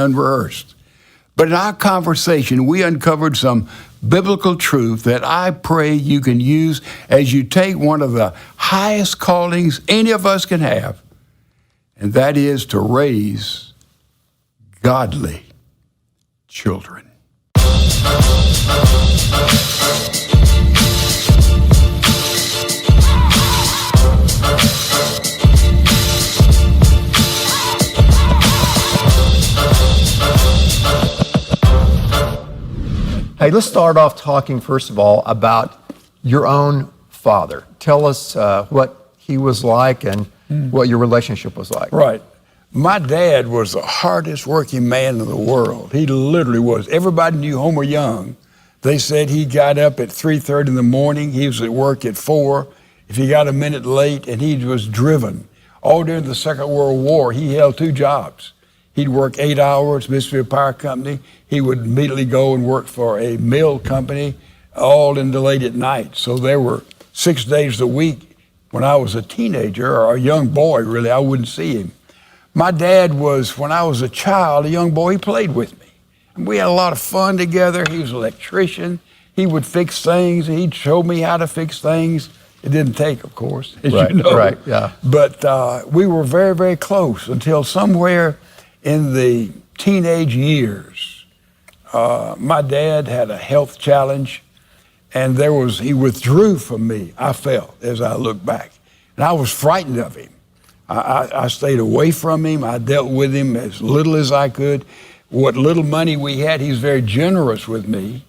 unrehearsed. But in our conversation, we uncovered some biblical truth that I pray you can use as you take one of the highest callings any of us can have, and that is to raise godly children. Hey, let's start off talking, first of all, about your own father. Tell us what he was like and what your relationship was like. Right. My dad was the hardest working man in the world. He literally was. Everybody knew Homer Young. They said he got up at 3:30 in the morning. He was at work at 4. If he got a minute late, and he was driven. All during the Second World War, he held 2 jobs. He'd work 8 hours, Mississippi Power Company. He would immediately go and work for a mill company, all into late at night. So there were 6 days a week. When I was a teenager, or a young boy, really, I wouldn't see him. My dad was, when I was a child, a young boy, he played with me. And we had a lot of fun together. He was an electrician. He would fix things. He'd show me how to fix things. It didn't take, of course, as you know. Right, yeah. But we were very, very close until somewhere in the teenage years, my dad had a health challenge, and he withdrew from me, I felt, as I look back. And I was frightened of him. I stayed away from him. I dealt with him as little as I could. What little money we had, he was very generous with me,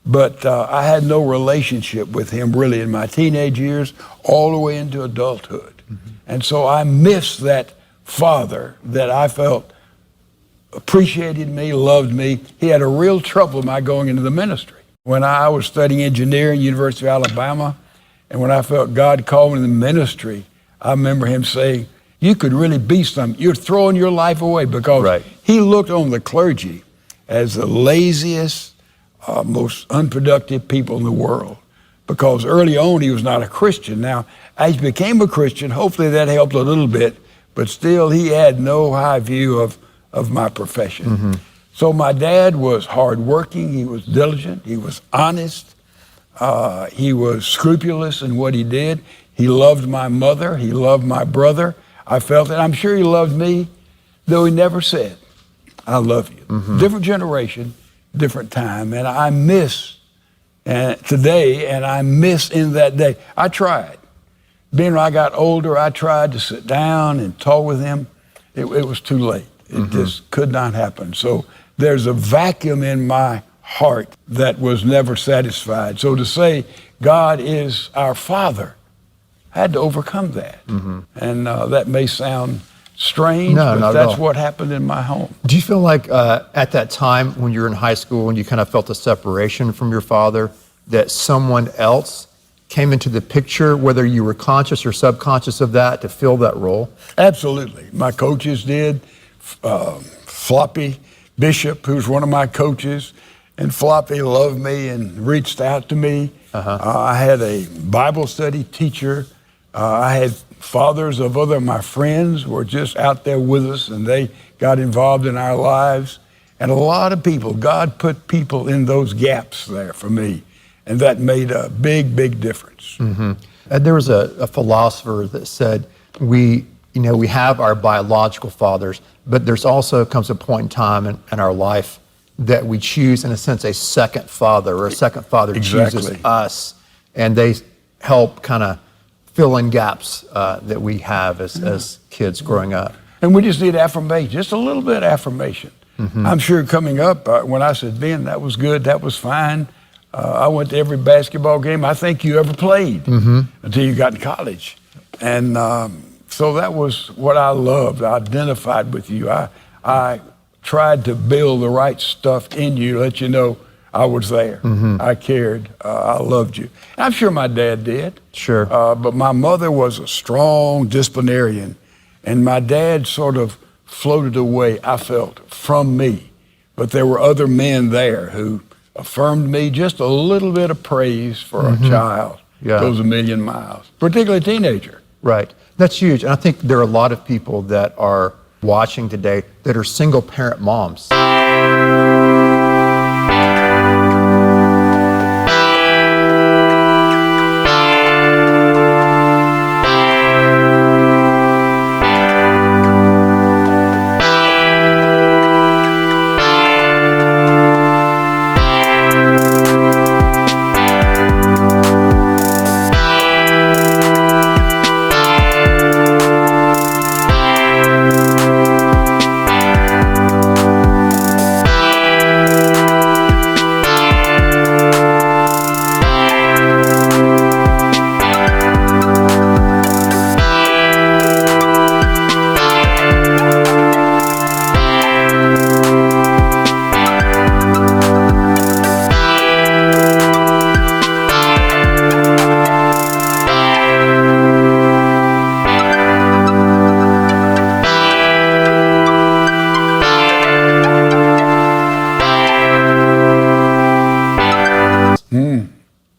but I had no relationship with him really in my teenage years, all the way into adulthood. Mm-hmm. And so I missed that father that I felt appreciated me, loved me. He had a real trouble in my going into the ministry. When I was studying engineering, University of Alabama, and when I felt God called me to the ministry, I remember him saying, you could really be something. You're throwing your life away, because he looked on the clergy as the laziest, most unproductive people in the world. Because early on, he was not a Christian. Now, as he became a Christian, hopefully that helped a little bit, but still he had no high view of my profession. Mm-hmm. So my dad was hardworking, he was diligent, he was honest, he was scrupulous in what he did. He loved my mother, he loved my brother. I felt it. I'm sure he loved me, though he never said, I love you. Mm-hmm. Different generation, different time, and I miss today, and I miss in that day. I tried. Being when I got older, I tried to sit down and talk with him. It was too late. It just could not happen. So there's a vacuum in my heart that was never satisfied. So to say God is our Father, I had to overcome that. Mm-hmm. And that may sound strange, but that's what happened in my home. Do you feel like at that time when you were in high school and you kind of felt a separation from your father, that someone else came into the picture, whether you were conscious or subconscious of that, to fill that role? Absolutely. My coaches did. Floppy Bishop, who's one of my coaches, and Floppy loved me and reached out to me. I had a Bible study teacher. I had fathers of other of my friends were just out there with us, and they got involved in our lives. And a lot of people, God put people in those gaps there for me, and that made a big, big difference. Mm-hmm. And there was a philosopher that said, we have our biological fathers, but there's also comes a point in time in our life that we choose, in a sense, a second father, or a second father chooses us, and they help kind of fill in gaps that we have as kids growing up. And we just need affirmation, just a little bit of affirmation. Mm-hmm. I'm sure coming up, when I said, Ben, that was good, that was fine. I went to every basketball game I think you ever played until you got in college. And so that was what I loved. I identified with you. I tried to build the right stuff in you, let you know I was there. Mm-hmm. I cared. I loved you. And I'm sure my dad did. Sure. But my mother was a strong disciplinarian, and my dad sort of floated away, I felt, from me. But there were other men there who affirmed me. Just a little bit of praise for a child goes a million miles, particularly a teenager. Right. That's huge. And I think there are a lot of people that are watching today that are single parent moms.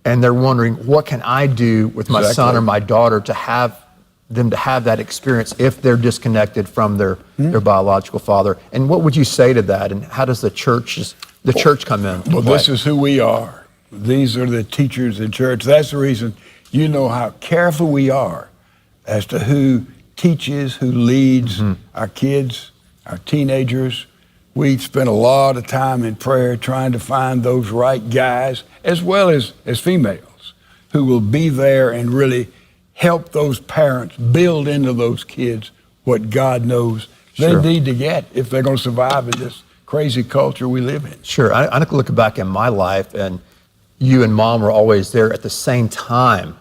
And they're wondering, what can I do with my son or my daughter to have them to have that experience if they're disconnected from their biological father? And what would you say to that? And how does the church come in? Well, this is who we are. These are the teachers in church. That's the reason you know how careful we are as to who teaches, who leads our kids, our teenagers. We spend a lot of time in prayer trying to find those right guys, as well as females, who will be there and really help those parents build into those kids what God knows they need to get if they're going to survive in this crazy culture we live in. Sure. I look back in my life, and you and Mom were always there. At the same time,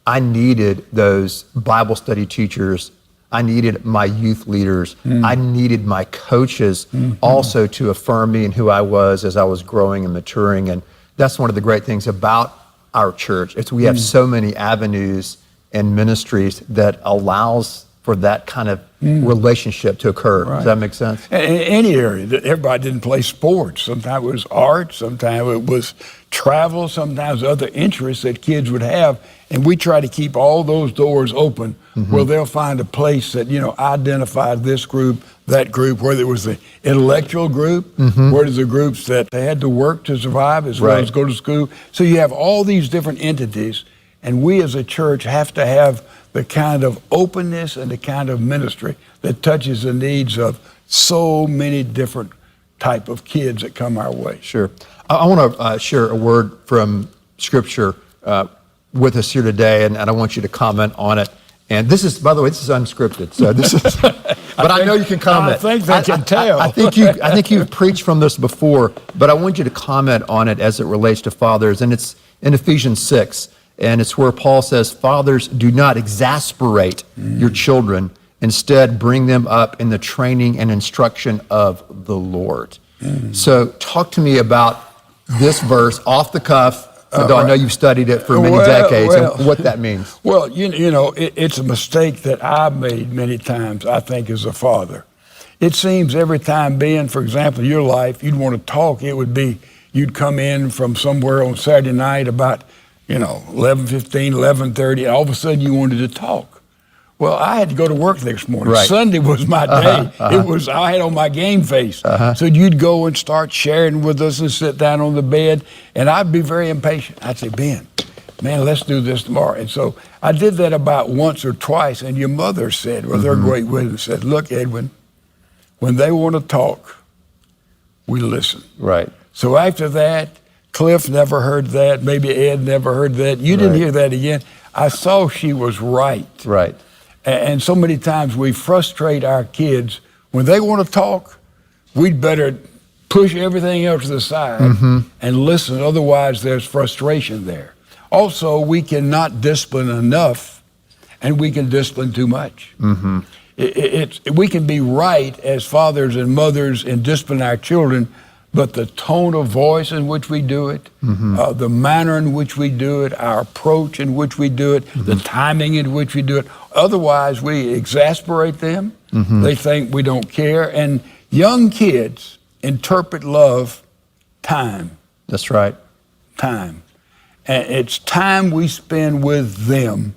I needed those Bible study teachers. I needed my youth leaders. I needed my coaches also to affirm me and who I was as I was growing and maturing. And that's one of the great things about our church. We have so many avenues and ministries that allows for that kind of relationship to occur. Does that make sense? In any area, everybody didn't play sports. Sometimes it was art, sometimes it was travel, sometimes other interests that kids would have. And we try to keep all those doors open where they'll find a place that, identified this group, that group, whether it was the intellectual group, whether the groups that they had to work to survive as well as go to school. So you have all these different entities, and we as a church have to have the kind of openness and the kind of ministry that touches the needs of so many different type of kids that come our way. Sure. I want to share a word from Scripture with us here today, and I want you to comment on it. And this is, by the way, this is unscripted. So this is, but I know you can comment. I think they can tell. I think you've preached from this before, but I want you to comment on it as it relates to fathers. And it's in Ephesians 6, and it's where Paul says, "Fathers, do not exasperate your children. Instead, bring them up in the training and instruction of the Lord." So talk to me about this verse off the cuff. Although I know you've studied it for many decades, and what that means. Well, it's a mistake that I've made many times, I think, as a father. It seems every time being, for example, your life, you'd want to talk, it would be, you'd come in from somewhere on Saturday night about, 11:15, 11:30, and all of a sudden you wanted to talk. Well, I had to go to work next morning. Sunday was my day. I had on my game face. So you'd go and start sharing with us and sit down on the bed, and I'd be very impatient. I'd say, "Ben, man, let's do this tomorrow." And so I did that about once or twice, and your mother said, with her great wisdom, said, "Look, Edwin, when they want to talk, we listen." Right. So after that, Cliff never heard that, maybe Ed never heard that. You didn't hear that again. I saw she was right. Right. And so many times we frustrate our kids. When they want to talk, we'd better push everything else to the side and listen. Otherwise, there's frustration there. Also, we cannot discipline enough, and we can discipline too much. We can be right as fathers and mothers in disciplining our children, but the tone of voice in which we do it, the manner in which we do it, our approach in which we do it, the timing in which we do it. Otherwise, we exasperate them. They think we don't care. And young kids interpret love time. That's right. Time. And it's time we spend with them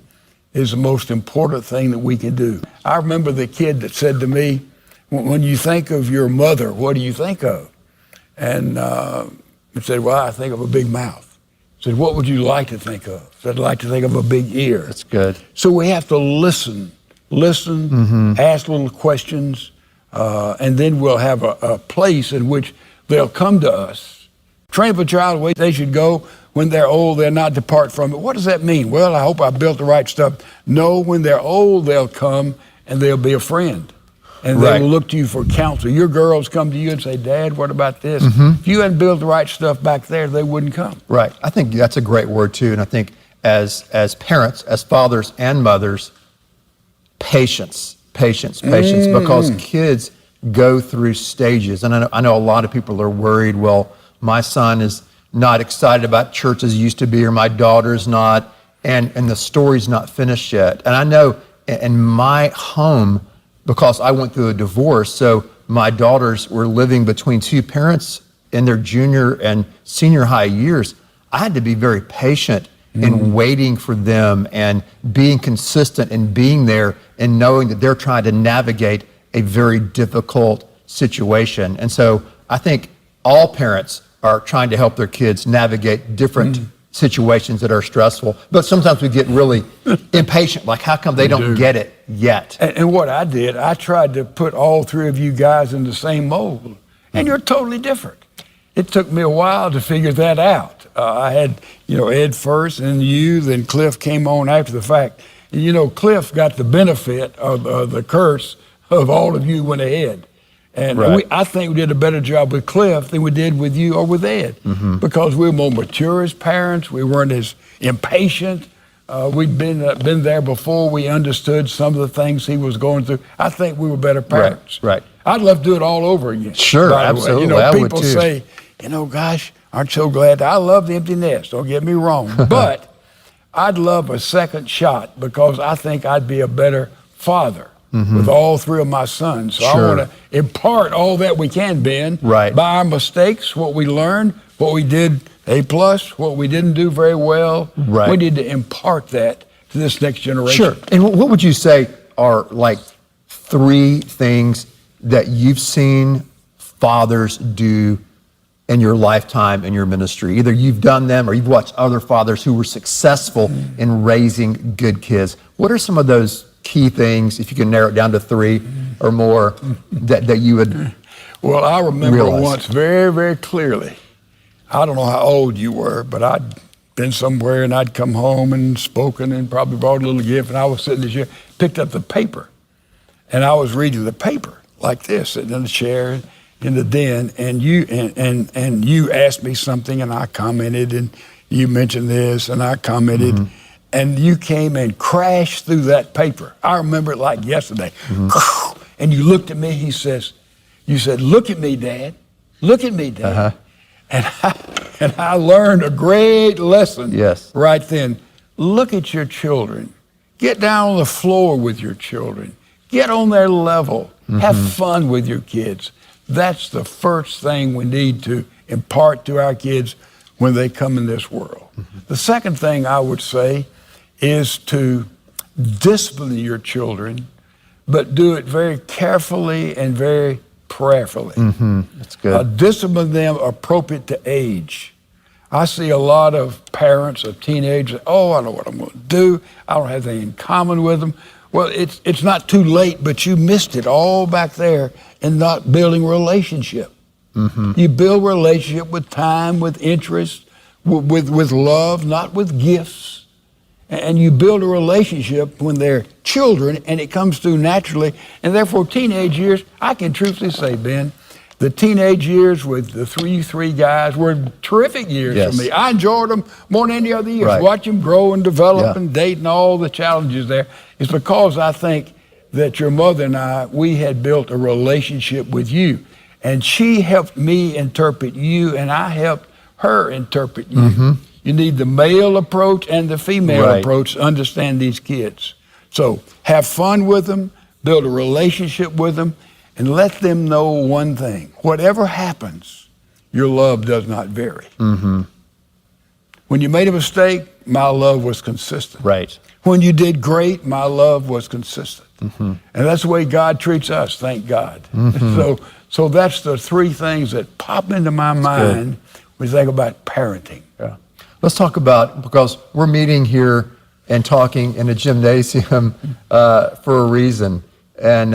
is the most important thing that we can do. I remember the kid that said to me, When you think of your mother, what do you think of? And he said, well, I think of a big mouth. I said, what would you like to think of? I said, I'd like to think of a big ear. That's good. So we have to listen, ask little questions, and then we'll have a place in which they'll come to us. Train up a child the way they should go. When they're old, they'll not depart from it. What does that mean? Well, I hope I built the right stuff. No, when they're old, they'll come and they'll be a friend. And they will look to you for counsel. Your girls come to you and say, Dad, what about this? If you hadn't built the right stuff back there, they wouldn't come. Right. I think that's a great word too. And I think as parents, as fathers and mothers, patience, because kids go through stages. And I know a lot of people are worried, well, my son is not excited about church as he used to be, or my daughter's not, and the story's not finished yet. And I know in my home, because I went through a divorce, so my daughters were living between two parents in their junior and senior high years. I had to be very patient in waiting for them and being consistent and being there and knowing that they're trying to navigate a very difficult situation. And so I think all parents are trying to help their kids navigate different situations that are stressful, but sometimes we get really impatient, like how come they don't get it yet? And what I did, I tried to put all three of you guys in the same mold, and you're totally different. It took me a while to figure that out. I had, Ed first, and you, then Cliff came on after the fact. And Cliff got the benefit of the curse of all of you went ahead. And I think we did a better job with Cliff than we did with you or with Ed, because we were more mature as parents. We weren't as impatient. We'd been there before. We understood some of the things he was going through. I think we were better parents. Right. I'd love to do it all over again. Sure, absolutely. I would people too. say, gosh, aren't you so glad? I love the empty nest. Don't get me wrong, but I'd love a second shot because I think I'd be a better father. With all three of my sons. So I want to impart all that we can, Ben, by our mistakes, what we learned, what we did A+, what we didn't do very well. We need to impart that to this next generation. Sure. And what would you say are like 3 things that you've seen fathers do in your lifetime in your ministry? Either you've done them or you've watched other fathers who were successful in raising good kids. What are some of those key things, if you can narrow it down to 3 or more, that you would Well, I remember realize? Once very, very clearly. I don't know how old you were, but I'd been somewhere and I'd come home and spoken and probably brought a little gift, and I was sitting in the chair, picked up the paper, and I was reading the paper like this, sitting in the chair in the den, and you asked me something, and I commented, and you mentioned this, and I commented. And you came and crashed through that paper. I remember it like yesterday. And you looked at me, you said, look at me, Dad. Look at me, Dad. And I learned a great lesson right then. Look at your children. Get down on the floor with your children. Get on their level. Have fun with your kids. That's the first thing we need to impart to our kids when they come in this world. The second thing I would say is to discipline your children, but do it very carefully and very prayerfully. That's good. Discipline them appropriate to age. I see a lot of parents of teenagers, I know what I'm going to do. I don't have anything in common with them. Well, it's not too late, but you missed it all back there in not building relationship. You build relationship with time, with interest, with love, not with gifts. And you build a relationship when they're children, and it comes through naturally. And therefore, teenage years, I can truthfully say, Ben, the teenage years with the three guys were terrific years for me. I enjoyed them more than any other years. Watch them grow and develop and date and all the challenges there. It's because I think that your mother and I, we had built a relationship with you. And she helped me interpret you, and I helped her interpret you. You need the male approach and the female approach to understand these kids. So have fun with them, build a relationship with them, and let them know one thing. Whatever happens, your love does not vary. When you made a mistake, my love was consistent. When you did great, my love was consistent. And that's the way God treats us, thank God. So that's the three things that pop into my mind when we think about parenting. Yeah. Let's talk about, because we're meeting here and talking in a gymnasium for a reason. And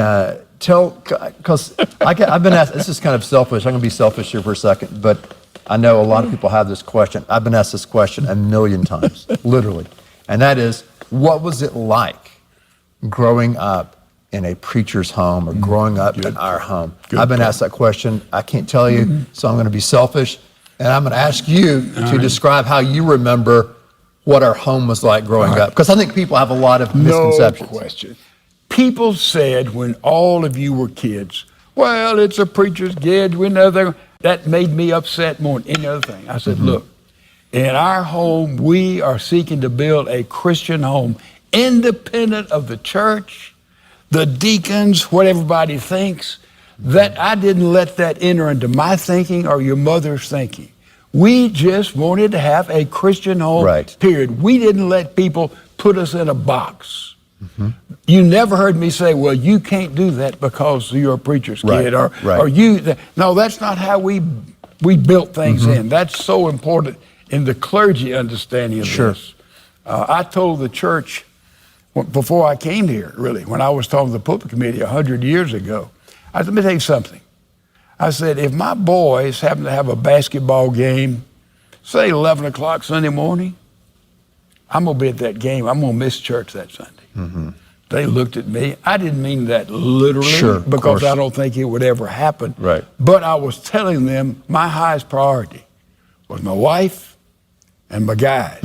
because I've been asked, this is kind of selfish, I'm going to be selfish here for a second, but I know a lot of people have this question. I've been asked this question a million times, literally. And that is, what was it like growing up in a preacher's home or growing up in our home? I've been asked that question. I can't tell you, so I'm going to be selfish. And I'm going to ask you to describe how you remember what our home was like growing up. Because I think people have a lot of misconceptions. No question. People said when all of you were kids, well, it's a preacher's kid, we know they're... That made me upset more than any other thing. I said, look, in our home, we are seeking to build a Christian home, independent of the church, the deacons, what everybody thinks. That I didn't let that enter into my thinking or your mother's thinking. We just wanted to have a Christian home, period. We didn't let people put us in a box. You never heard me say, well, you can't do that because you're a preacher's kid, or you. No, that's not how we built things in. That's so important in the clergy understanding of this. I told the church before I came here, really, when I was talking to the pulpit committee 100 years ago, I said, let me tell you something. I said, if my boys happen to have a basketball game, say 11 o'clock Sunday morning, I'm going to be at that game. I'm going to miss church that Sunday. They looked at me. I didn't mean that literally, because I don't think it would ever happen. But I was telling them my highest priority was my wife and my guys,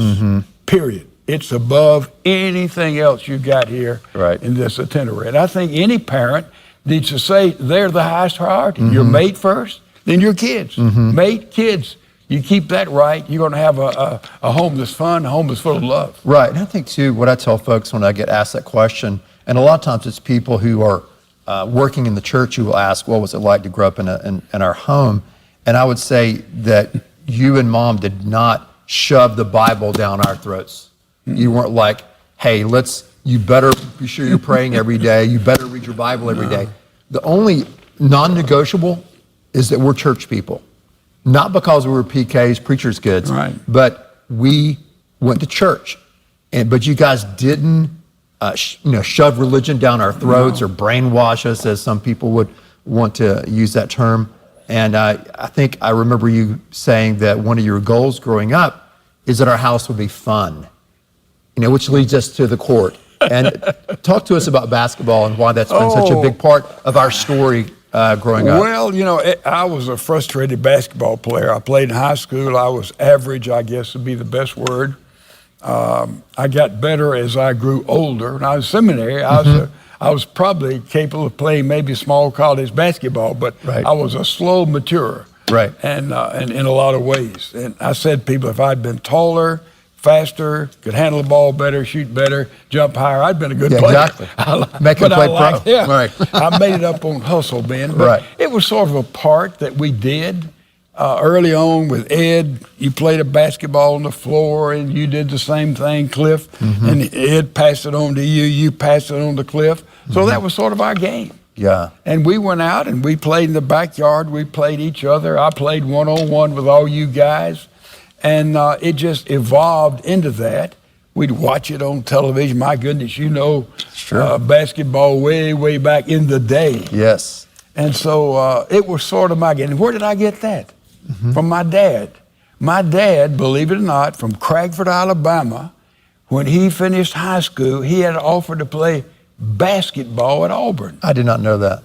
period. It's above anything else you got here in this itinerary. And I think any parent needs to say they're the highest priority. Your mate first, then your kids. Mate, kids. You keep that right, you're going to have a home that's fun, a home that's full of love. Right, and I think too, what I tell folks when I get asked that question, and a lot of times it's people who are working in the church who will ask, what was it like to grow up in our home? And I would say that you and Mom did not shove the Bible down our throats. You weren't like, hey, you better be sure you're praying every day, you better read your Bible every day. The only non-negotiable is that we're church people. Not because we were PKs, preachers' kids, but we went to church. But you guys didn't, shove religion down our throats or brainwash us, as some people would want to use that term. And I think I remember you saying that one of your goals growing up is that our house would be fun, which leads us to the court. And talk to us about basketball and why that's been such a big part of our story growing up. Well, I was a frustrated basketball player. I played in high school. I was average, I guess would be the best word. I got better as I grew older. When I was in seminary, I was probably capable of playing maybe small college basketball, but I was a slow maturer. And in a lot of ways. And I said to people, if I'd been taller, faster, could handle the ball better, shoot better, jump higher, I'd been a good player. Exactly. Make it play pro. I made it up on hustle, Ben. But it was sort of a part that we did early on with Ed. You played a basketball on the floor, and you did the same thing, Cliff. And Ed passed it on to you, you passed it on to Cliff. So that was sort of our game. And we went out and we played in the backyard. We played each other. I played one-on-one with all you guys. And it just evolved into that. We'd watch it on television. My goodness, basketball way back in the day. And so it was sort of my game. And where did I get that? From my dad. My dad, believe it or not, from Cragford, Alabama, when he finished high school, he had an offer to play basketball at Auburn. I did not know that.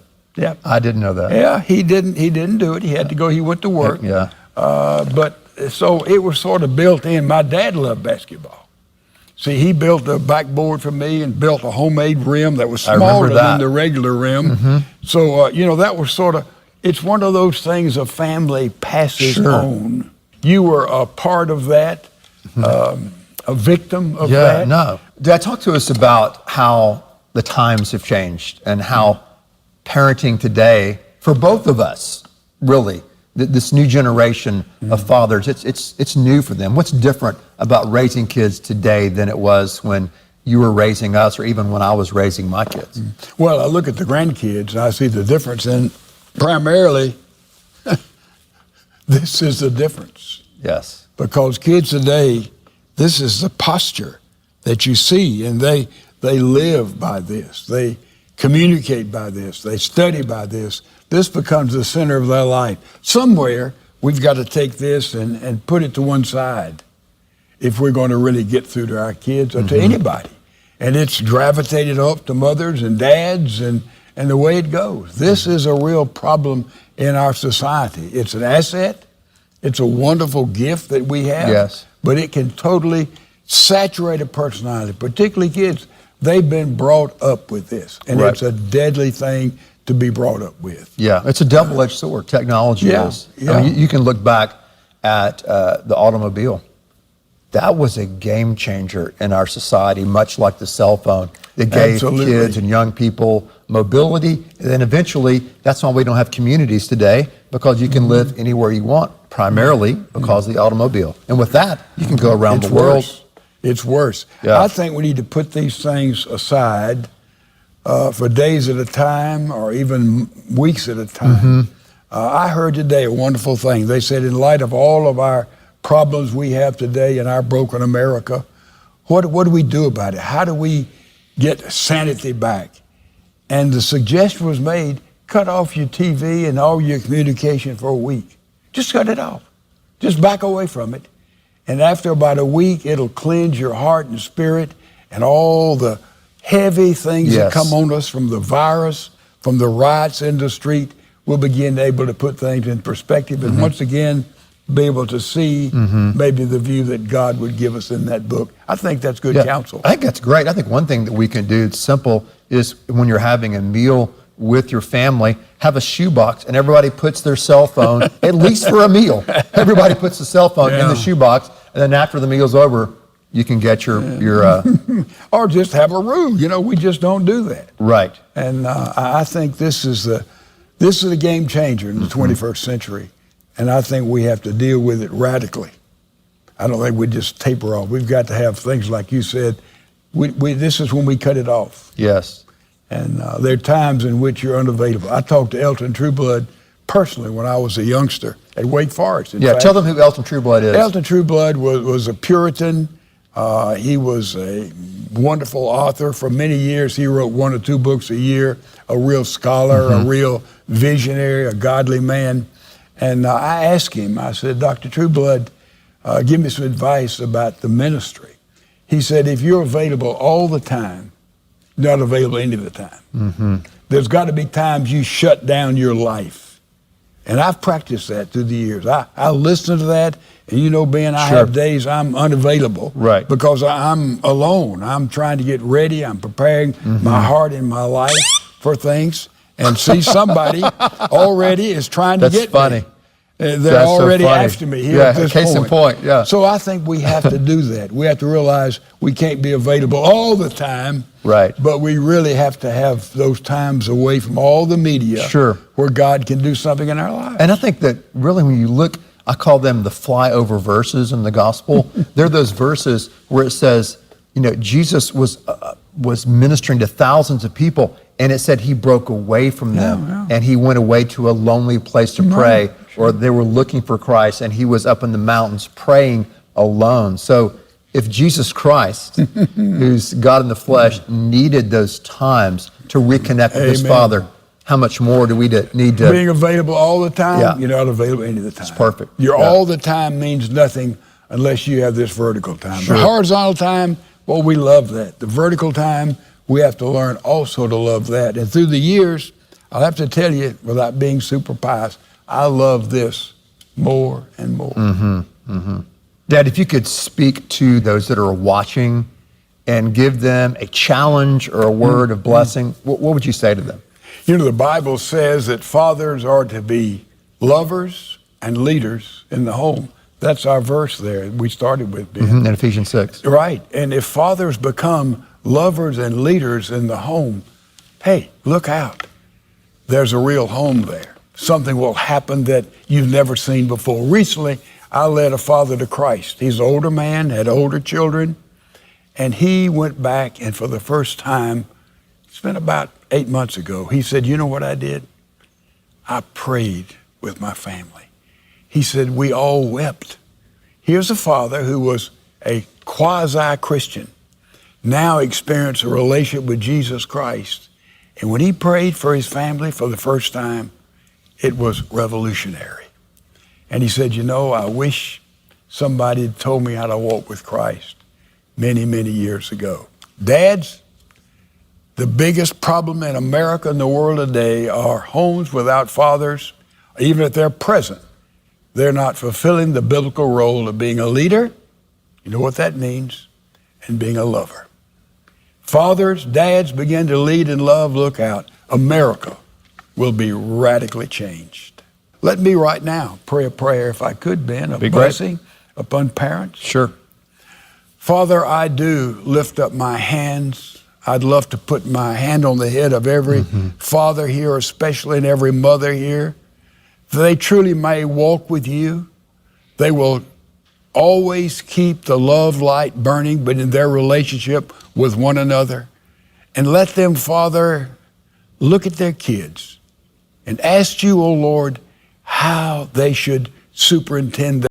I didn't know that. Yeah, he didn't do it. He had to go. He went to work. But so it was sort of built in. My dad loved basketball. See, he built a backboard for me and built a homemade rim that was smaller than the regular rim. So, that was sort of, it's one of those things a family passes on. You were a part of that, a victim of that. Dad, talk to us about how the times have changed and how parenting today, for both of us, really, this new generation of fathers, it's new for them. What's different about raising kids today than it was when you were raising us or even when I was raising my kids. Well, I look at the grandkids and I see the difference, and primarily, this is the difference. Yes. Because kids today, this is the posture that you see, and they live by this. They communicate by this. They study by this. This becomes the center of their life. Somewhere, we've got to take this and put it to one side if we're going to really get through to our kids or to anybody. And it's gravitated up to mothers and dads and the way it goes. This is a real problem in our society. It's an asset. It's a wonderful gift that we have. Yes. But it can totally saturate a personality, particularly kids. They've been brought up with this, and Right. it's a deadly thing to be brought up with. Yeah, it's a double-edged sword. Technology is. I mean, you can look back at the automobile. That was a game changer in our society, much like the cell phone. It gave kids and young people mobility, and then eventually, that's why we don't have communities today, because you can live anywhere you want, primarily because of the automobile. And with that, you can go around the world. It's worse. Yeah. I think we need to put these things aside for days at a time or even weeks at a time. I heard today a wonderful thing. They said, in light of all of our problems we have today in our broken America, what do we do about it? How do we get sanity back? And the suggestion was made, cut off your TV and all your communication for a week. Just cut it off. Just back away from it. And after about a week, it'll cleanse your heart and spirit, and all the heavy things that come on us from the virus, from the riots in the street, we'll begin able to put things in perspective and once again be able to see maybe the view that God would give us in that book. I think that's good counsel. I think that's great. I think one thing that we can do, it's simple, is when you're having a meal with your family, have a shoebox and everybody puts their cell phone, at least for a meal. Everybody puts the cell phone in the shoebox, and then after the meal's over, you can get your or just have a rule. You know, we just don't do that. Right. And I think this is a game changer in the 21st century, and I think we have to deal with it radically. I don't think we just taper off. We've got to have things like you said. This is when we cut it off. Yes. And there are times in which you're unavailable. I talked to Elton Trueblood personally when I was a youngster at Wake Forest. In fact, tell them who Elton Trueblood is. Elton Trueblood was a Puritan. He was a wonderful author. For many years, he wrote 1 or 2 books a year, a real scholar, a real visionary, a godly man. And I asked him, I said, Dr. Trueblood, give me some advice about the ministry. He said, if you're available all the time, not available any of the time. There's got to be times you shut down your life. And I've practiced that through the years. I listen to that, and you know, Ben, I have days I'm unavailable. Right. Because I'm alone. I'm trying to get ready. I'm preparing my heart and my life for things. And see, somebody already is trying to get funny. me. They're That's already so funny. after me here at this case in point, So I think we have to do that. We have to realize we can't be available all the time. Right. But we really have to have those times away from all the media where God can do something in our lives. And I think that really when you look, I call them the flyover verses in the gospel. They're those verses where it says, you know, Jesus was ministering to thousands of people, and it said he broke away from them and he went away to a lonely place to pray, or they were looking for Christ and he was up in the mountains praying alone. So if Jesus Christ, who's God in the flesh, needed those times to reconnect with his Father, how much more do we need to... Being available all the time, you're not available any of the time. It's perfect. Your all the time means nothing unless you have this vertical time. The horizontal time, well, we love that. The vertical time, we have to learn also to love that. And through the years, I'll have to tell you, without being super pious, I love this more and more. Dad, if you could speak to those that are watching and give them a challenge or a word of blessing, what would you say to them? You know, the Bible says that fathers are to be lovers and leaders in the home. That's our verse there we started with, Ben. In Ephesians 6. Right. And if fathers become lovers and leaders in the home, hey, look out. There's a real home there. Something will happen that you've never seen before. Recently, I led a father to Christ. He's an older man, had older children, And he went back, and for the first time, it's been about 8 months ago, he said, you know what I did? I prayed with my family. He said, we all wept. Here's a father who was a quasi-Christian, now experienced a relationship with Jesus Christ. And when he prayed for his family for the first time, it was revolutionary. And he said, you know, I wish somebody had told me how to walk with Christ many, many years ago. Dads, the biggest problem in America and the world today are homes without fathers. Even if they're present, they're not fulfilling the biblical role of being a leader. You know what that means? And being a lover. Fathers, dads begin to lead and love. Look out. America will be radically changed. Let me right now pray a prayer, if I could, Ben, a blessing upon parents. Sure. Father, I do lift up my hands. I'd love to put my hand on the head of every father here, especially and every mother here. They truly may walk with you. They will always keep the love light burning, but in their relationship with one another. And let them, Father, look at their kids and ask you, oh Lord, how they should superintend